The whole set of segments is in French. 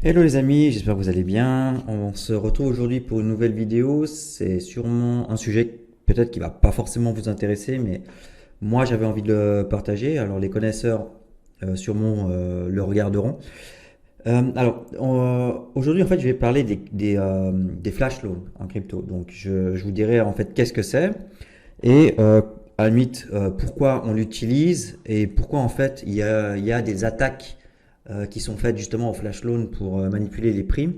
Hello les amis, j'espère que vous allez bien. On se retrouve aujourd'hui pour une nouvelle vidéo. C'est sûrement un sujet peut-être qui va pas forcément vous intéresser, mais moi j'avais envie de le partager. Alors les connaisseurs sûrement le regarderont. Aujourd'hui en fait je vais parler des flash loans en crypto. Donc je vous dirai en fait qu'est-ce que c'est et à la limite pourquoi on l'utilise et pourquoi en fait il y a des attaques qui sont faites justement au flash loan pour manipuler les prix.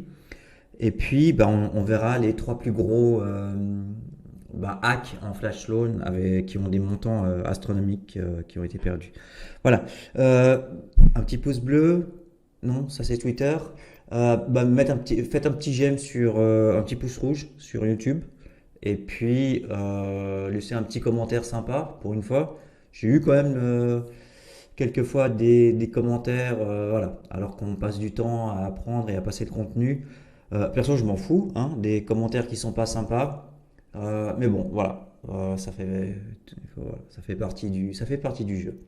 Et puis, on verra les trois plus gros hacks en flash loan qui ont des montants astronomiques qui ont été perdus. Voilà. Un petit pouce bleu. Non, ça c'est Twitter. Faites un petit j'aime sur un petit pouce rouge sur YouTube. Et puis, laissez un petit commentaire sympa pour une fois. J'ai eu quand même quelquefois des commentaires, voilà, alors qu'on passe du temps à apprendre et à passer le contenu. Perso, je m'en fous, hein, des commentaires qui sont pas sympas. Mais bon, voilà, ça fait partie du jeu.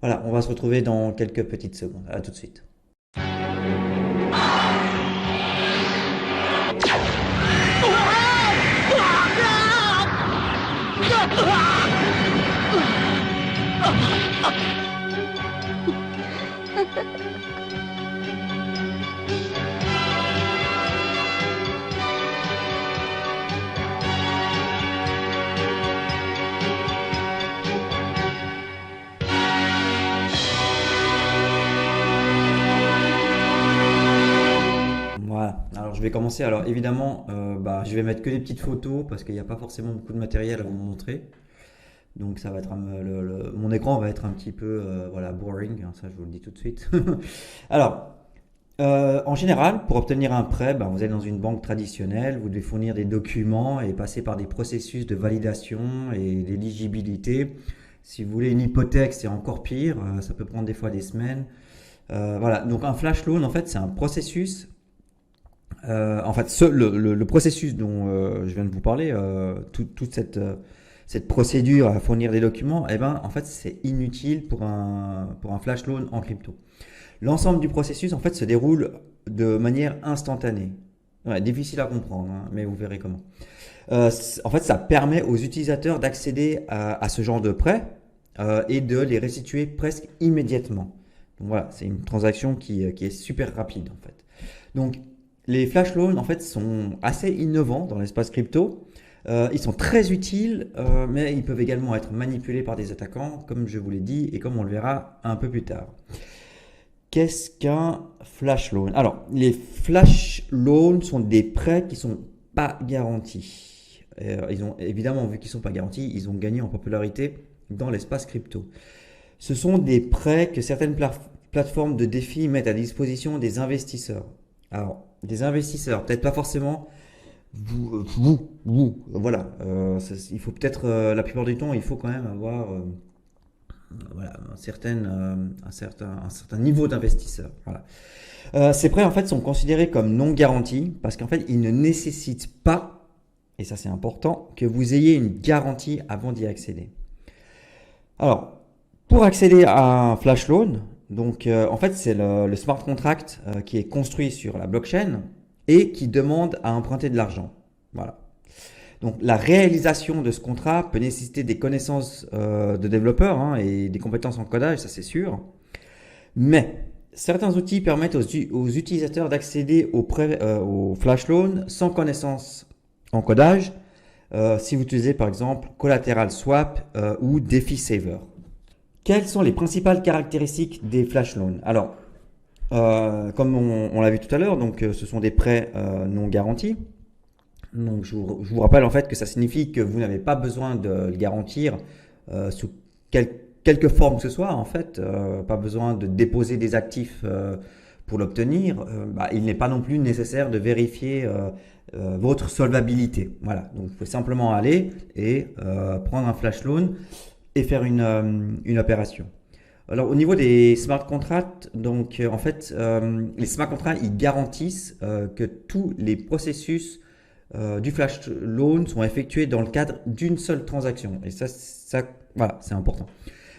Voilà, on va se retrouver dans quelques petites secondes. À tout de suite. Voilà, alors je vais commencer. Alors évidemment, je vais mettre que des petites photos parce qu'il n'y a pas forcément beaucoup de matériel à vous montrer. Donc ça va être mon écran va être un petit peu voilà, boring, hein, ça je vous le dis tout de suite. Alors, en général, pour obtenir un prêt, vous êtes dans une banque traditionnelle, vous devez fournir des documents et passer par des processus de validation et d'éligibilité. Si vous voulez une hypothèque, c'est encore pire, ça peut prendre des fois des semaines. Voilà, donc un flash loan, en fait, c'est un processus. En fait, le processus dont je viens de vous parler, toute cette procédure à fournir des documents, eh ben, en fait, c'est inutile pour un flash loan en crypto. L'ensemble du processus, en fait, se déroule de manière instantanée. Ouais, difficile à comprendre, hein, mais vous verrez comment. En fait, ça permet aux utilisateurs d'accéder à ce genre de prêts et de les restituer presque immédiatement. Donc voilà, c'est une transaction qui est super rapide en fait. Donc les flash loans en fait sont assez innovants dans l'espace crypto. Ils sont très utiles, mais ils peuvent également être manipulés par des attaquants, comme je vous l'ai dit et comme on le verra un peu plus tard. Qu'est-ce qu'un flash loan? Alors, les flash loans sont des prêts qui sont pas garantis. Ils ont évidemment, vu qu'ils sont pas garantis, ils ont gagné en popularité dans l'espace crypto. Ce sont des prêts que certaines plateformes de défis mettent à disposition des investisseurs. Alors, des investisseurs, peut-être pas forcément voilà. Il faut peut-être, la plupart du temps, il faut quand même avoir voilà, un certain niveau d'investisseur. Voilà. Ces prêts en fait sont considérés comme non garantis parce qu'en fait ils ne nécessitent pas, et ça c'est important, que vous ayez une garantie avant d'y accéder. Alors, pour accéder à un flash loan, donc en fait c'est le smart contract qui est construit sur la blockchain et qui demande à emprunter de l'argent. Voilà. Donc la réalisation de ce contrat peut nécessiter des connaissances de développeurs hein, et des compétences en codage, ça c'est sûr. Mais certains outils permettent aux utilisateurs d'accéder au flash loan sans connaissance en codage, si vous utilisez par exemple Collateral Swap ou DeFi Saver. Quelles sont les principales caractéristiques des flash loans? Alors, comme on l'a vu tout à l'heure, donc ce sont des prêts non garantis. Donc je vous rappelle en fait que ça signifie que vous n'avez pas besoin de le garantir sous quelque forme que ce soit en fait, pas besoin de déposer des actifs pour l'obtenir. Il n'est pas non plus nécessaire de vérifier votre solvabilité. Voilà, donc vous pouvez simplement aller et prendre un flash loan et faire une opération. Alors au niveau des smart contracts, donc en fait les smart contracts ils garantissent que tous les processus du flash loan sont effectués dans le cadre d'une seule transaction. Et ça voilà, c'est important.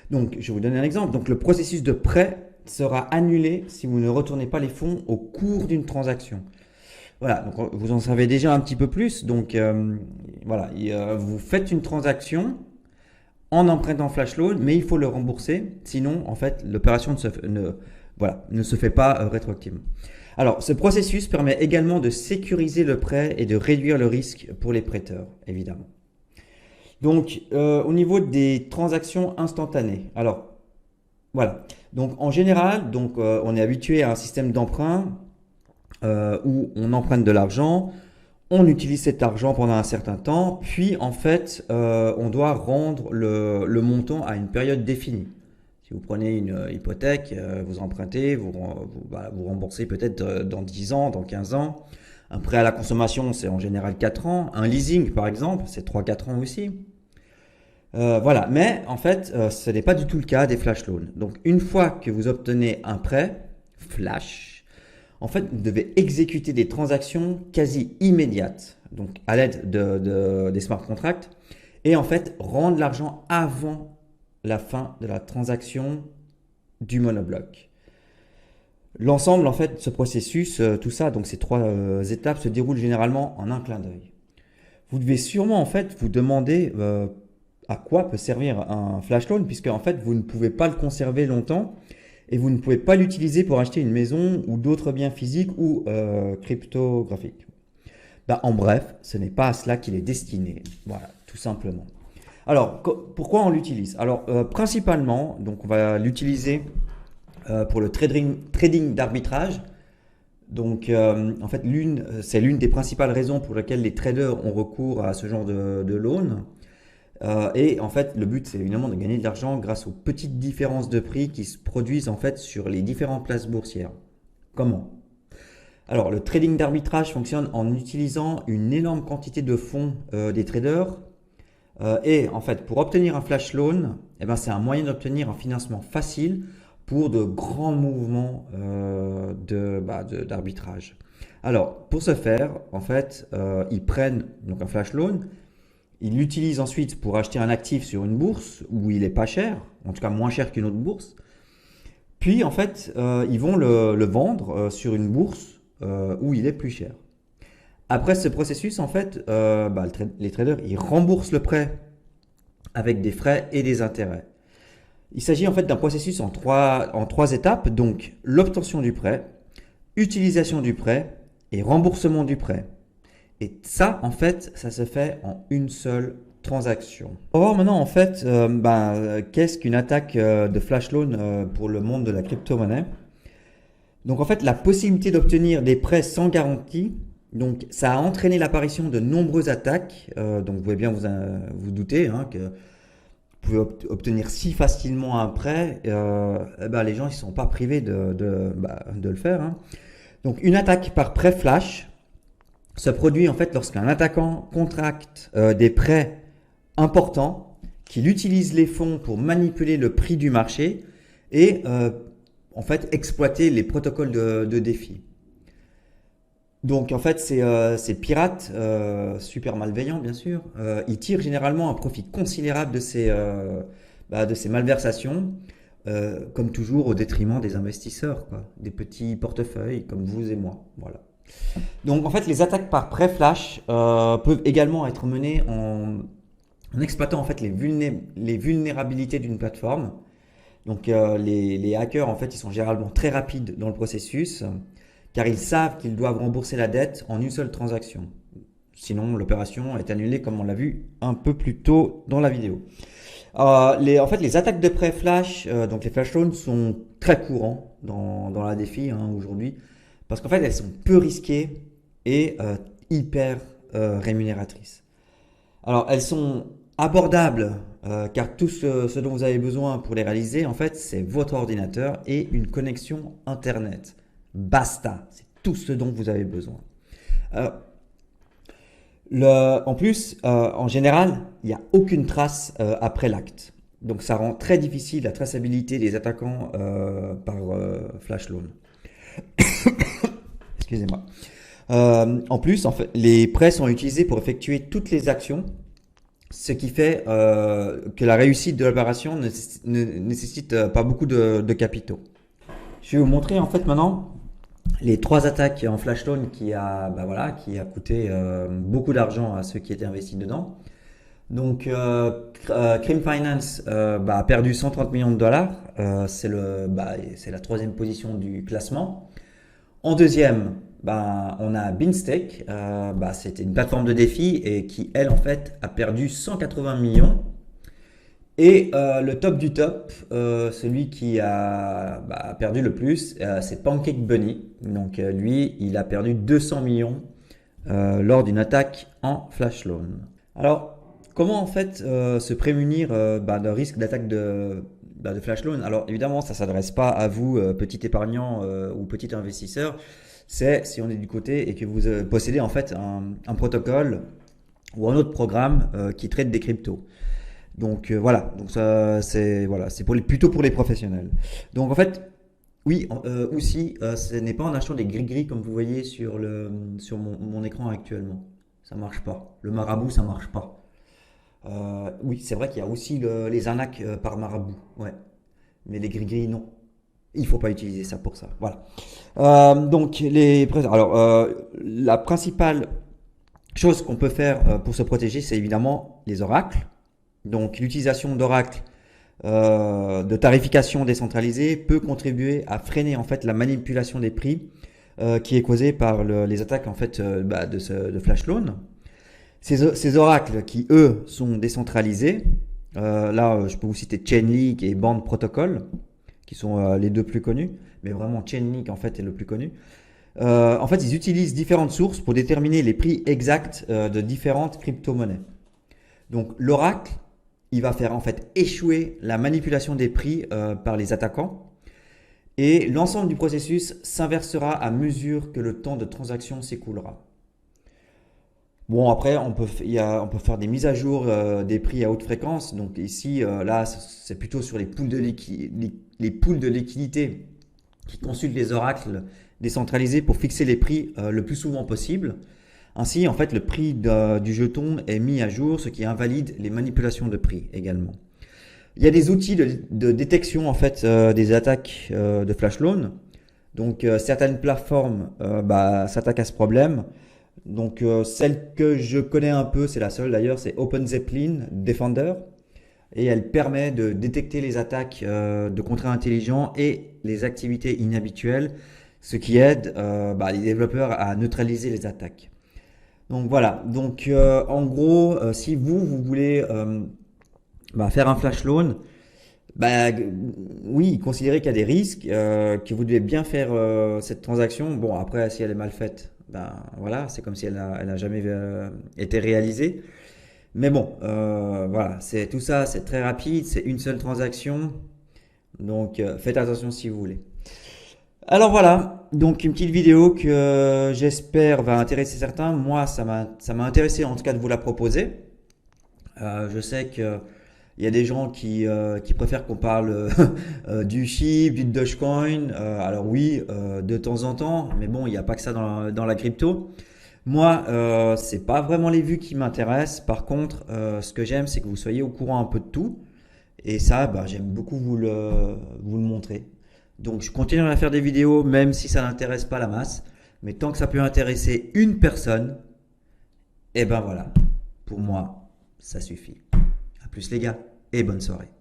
Donc, je vais vous donner un exemple. Donc, le processus de prêt sera annulé si vous ne retournez pas les fonds au cours d'une transaction. Voilà, donc vous en savez déjà un petit peu plus. Donc voilà, vous faites une transaction en empruntant Flash Loan, mais il faut le rembourser. Sinon, en fait, l'opération ne se fait pas rétroactivement. Alors, ce processus permet également de sécuriser le prêt et de réduire le risque pour les prêteurs, évidemment. Donc, au niveau des transactions instantanées, alors, voilà. Donc, en général, on est habitué à un système d'emprunt où on emprunte de l'argent, on utilise cet argent pendant un certain temps, puis en fait, on doit rendre le montant à une période définie. Si vous prenez une hypothèque, vous empruntez, vous remboursez peut-être dans 10 ans, dans 15 ans. Un prêt à la consommation, c'est en général 4 ans. Un leasing, par exemple, c'est 3-4 ans aussi. Voilà, mais en fait, ce n'est pas du tout le cas des flash loans. Donc, une fois que vous obtenez un prêt flash, en fait, vous devez exécuter des transactions quasi immédiates, donc à l'aide des smart contracts, et en fait, rendre l'argent avant la fin de la transaction du monobloc. L'ensemble, en fait, ce processus, tout ça, donc ces 3 étapes se déroulent généralement en un clin d'œil. Vous devez sûrement, en fait, vous demander à quoi peut servir un flash loan, puisque en fait, vous ne pouvez pas le conserver longtemps et vous ne pouvez pas l'utiliser pour acheter une maison ou d'autres biens physiques ou cryptographiques. En bref, ce n'est pas à cela qu'il est destiné. Voilà, tout simplement. Alors, pourquoi on l'utilise? Alors, principalement, donc on va l'utiliser pour le trading d'arbitrage. Donc, en fait, c'est l'une des principales raisons pour lesquelles les traders ont recours à ce genre de loan. Et en fait, le but, c'est évidemment de gagner de l'argent grâce aux petites différences de prix qui se produisent en fait sur les différentes places boursières. Comment? Alors, le trading d'arbitrage fonctionne en utilisant une énorme quantité de fonds des traders. Et en fait, pour obtenir un flash loan, c'est un moyen d'obtenir un financement facile pour de grands mouvements d'arbitrage. Alors, pour ce faire, en fait, ils prennent donc un flash loan. Ils l'utilisent ensuite pour acheter un actif sur une bourse où il est pas cher, en tout cas moins cher qu'une autre bourse. Puis en fait, ils vont le vendre sur une bourse où il est plus cher. Après ce processus, en fait, les traders ils remboursent le prêt avec des frais et des intérêts. Il s'agit en fait d'un processus en trois étapes, donc l'obtention du prêt, utilisation du prêt et remboursement du prêt. Et ça, en fait, ça se fait en une seule transaction. On va voir maintenant, en fait, qu'est-ce qu'une attaque de flash loan pour le monde de la crypto-monnaie. Donc, en fait, la possibilité d'obtenir des prêts sans garantie, donc ça a entraîné l'apparition de nombreuses attaques. Donc, vous pouvez bien vous douter que vous pouvez obtenir si facilement un prêt. Les gens, ils ne sont pas privés de le faire. Donc, une attaque par prêt flash se produit en fait lorsqu'un attaquant contracte des prêts importants, qu'il utilise les fonds pour manipuler le prix du marché et en fait exploiter les protocoles de défi. Donc en fait ces pirates super malveillants bien sûr, ils tirent généralement un profit considérable de ces malversations, comme toujours au détriment des investisseurs, des petits portefeuilles comme vous et moi. Voilà. Donc en fait les attaques par prêt flash peuvent également être menées en exploitant en fait les vulnérabilités d'une plateforme. Donc les hackers en fait ils sont généralement très rapides dans le processus car ils savent qu'ils doivent rembourser la dette en une seule transaction. Sinon l'opération est annulée comme on l'a vu un peu plus tôt dans la vidéo. En fait les attaques de prêt flash, donc les flash loans sont très courants dans la défi aujourd'hui. Parce qu'en fait, elles sont peu risquées et hyper rémunératrices. Alors, elles sont abordables car tout ce dont vous avez besoin pour les réaliser, en fait, c'est votre ordinateur et une connexion Internet. Basta, c'est tout ce dont vous avez besoin. En plus, en général, il n'y a aucune trace après l'acte. Donc, ça rend très difficile la traçabilité des attaquants par flash loan. Excusez-moi. En plus, en fait, les prêts sont utilisés pour effectuer toutes les actions, ce qui fait que la réussite de l'opération ne nécessite pas beaucoup de capitaux. Je vais vous montrer en fait maintenant les 3 attaques en flash loan qui a coûté beaucoup d'argent à ceux qui étaient investis dedans. Donc, Cream Finance a perdu 130 millions de dollars. C'est la 3e position du classement. En deuxième, on a Beanstake. C'était une plateforme de défi et qui, elle, en fait, a perdu 180 millions. Et le top du top, celui qui a perdu le plus, c'est Pancake Bunny. Donc, lui, il a perdu 200 millions lors d'une attaque en flash loan. Alors, comment en fait se prémunir d'un risque d'attaque de flash loan? Alors évidemment, ça ne s'adresse pas à vous, petit épargnant ou petit investisseur. C'est si on est du côté et que vous possédez en fait un protocole ou un autre programme qui traite des cryptos. Donc voilà, donc ça c'est plutôt pour les professionnels. Donc en fait, oui, aussi, ce n'est pas en achetant des gris-gris comme vous voyez sur mon écran actuellement. Ça marche pas. Le marabout, ça marche pas. Oui, c'est vrai qu'il y a aussi les arnaques par marabout, ouais. Mais les gris-gris, non. Il faut pas utiliser ça pour ça. Voilà. La principale chose qu'on peut faire pour se protéger, c'est évidemment les oracles. Donc, l'utilisation d'oracles de tarification décentralisée peut contribuer à freiner en fait la manipulation des prix qui est causée par les attaques en fait de flash loan. Ces oracles qui, eux, sont décentralisés, je peux vous citer Chainlink et Band Protocol, qui sont les 2 plus connus, mais vraiment Chainlink, en fait, est le plus connu. En fait, ils utilisent différentes sources pour déterminer les prix exacts de différentes crypto-monnaies. Donc, l'oracle, il va faire, en fait, échouer la manipulation des prix par les attaquants. Et l'ensemble du processus s'inversera à mesure que le temps de transaction s'écoulera. Bon, après, on peut faire des mises à jour des prix à haute fréquence. Donc ici, là, c'est plutôt sur les poules de liquidité qui consultent les oracles décentralisés pour fixer les prix le plus souvent possible. Ainsi, en fait, le prix du jeton est mis à jour, ce qui invalide les manipulations de prix également. Il y a des outils de détection en fait des attaques de flash loan. Donc certaines plateformes s'attaquent à ce problème. Donc celle que je connais un peu, c'est la seule d'ailleurs, c'est OpenZeppelin Defender. Et elle permet de détecter les attaques de contrats intelligents et les activités inhabituelles, ce qui aide les développeurs à neutraliser les attaques. Donc voilà, donc en gros, si vous voulez faire un flash loan, oui, considérez qu'il y a des risques, que vous devez bien faire cette transaction. Bon, après, si elle est mal faite, voilà, c'est comme si elle n'a jamais été réalisée. Mais bon, voilà, tout ça, c'est très rapide, c'est une seule transaction. Donc, faites attention si vous voulez. Alors voilà, donc une petite vidéo que j'espère va intéresser certains. Moi, ça m'a intéressé en tout cas de vous la proposer. Je sais que il y a des gens qui préfèrent qu'on parle du SHIB, du Dogecoin. Alors oui, de temps en temps, mais bon, il n'y a pas que ça dans la crypto. Moi, c'est pas vraiment les vues qui m'intéressent. Par contre, ce que j'aime, c'est que vous soyez au courant un peu de tout. Et ça, j'aime beaucoup vous le montrer. Donc, je continuerai à faire des vidéos, même si ça n'intéresse pas la masse. Mais tant que ça peut intéresser une personne, et voilà, pour moi, ça suffit. À plus les gars, et bonne soirée.